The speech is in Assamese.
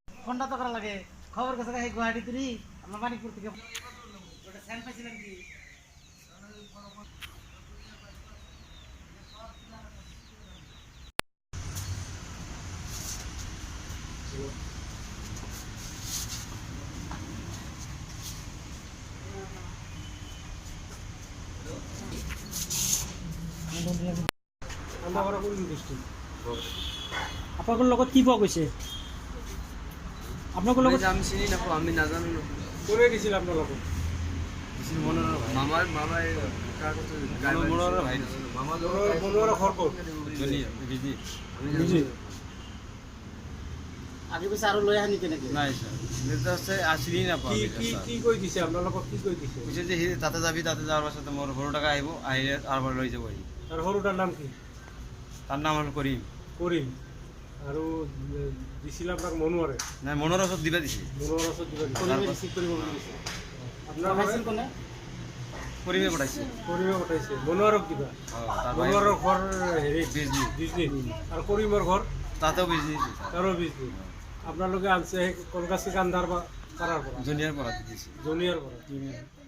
ফোনটা তো কৰা লাগে খবৰ কাছে এই গুয়াহাটি তুই আমৰা মানিকপুৰ থেকে ওটা স্যান্ড পাইছিলেন কি আপোনালোকৰ লগত কি পোৱা গৈছে আপোনালোকৰ লগত আমি চিনি নাপাওঁ আমি নাজানো কোনে দিছিল আপোনালোকক মামাৰ মামাই মনৰ ভাই বনোৱাৰ ঘৰ ক'ত আগে পিছে আৰু লৈ আনি কেনেকে নাই ছাৰ চিনি নাপাওঁ কি কৈ দিছে আপোনালোকক কি কৈ দিছে কৈছে যে সি তাতে যাবি তাতে যোৱাৰ পাছত মোৰ সৰু টকা আহিব আহিলে তাৰপৰা লৈ যাব আহি তাৰ সৰুটাৰ নাম কি তাৰ নাম হ'ল কৰিম কৰিম আৰু দিছিল আপোনাক মনোৱাৰে নাই মনৰ ওচৰত দিবা দিছে মনোৱাৰ ওচৰত দিবা ৰিচিভ কৰিব বুলি দিছে আপোনাৰ পঠাইছিল কোনে কৰিমে পঠাইছে কৰিমে পঠাইছে মনোৱাৰক দিবা তাৰ মনোৱাৰৰ ঘৰ হেৰি বিজনী আৰু কৰিমৰ ঘৰ তাতেও বিজনী তাৰো বিজনী আপোনালোকে আনছে কলকাছি কান্দাৰ বা পাৰাৰ পৰা জুনিয়াৰ পৰা দিছে জনিয়াৰ পৰা